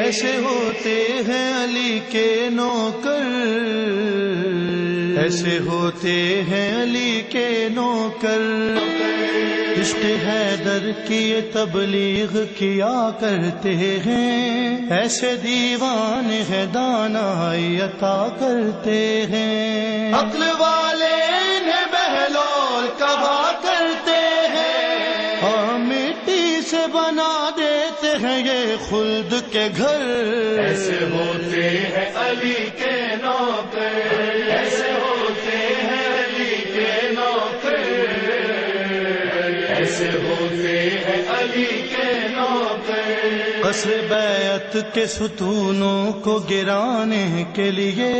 ایسے ہوتے ہیں علی کے نوکر، ایسے ہوتے ہیں علی کے نوکر، عشق حیدر کی تبلیغ کیا کرتے ہیں، ایسے دیوان ہے دانائی عطا کرتے ہیں، عقل والے انہیں بہلول کہا کرتے ہیں، اور مٹی سے بنا دیتے ہیں یہ خلد کے گھر، ایسے ہوتے ہیں علی کے نوکر، ایسے ہوتے ہیں علی کے نوکر، ایسے ہوتے ہیں علی کے نوکر، قصر بیعت کے ستونوں کو گرانے کے لیے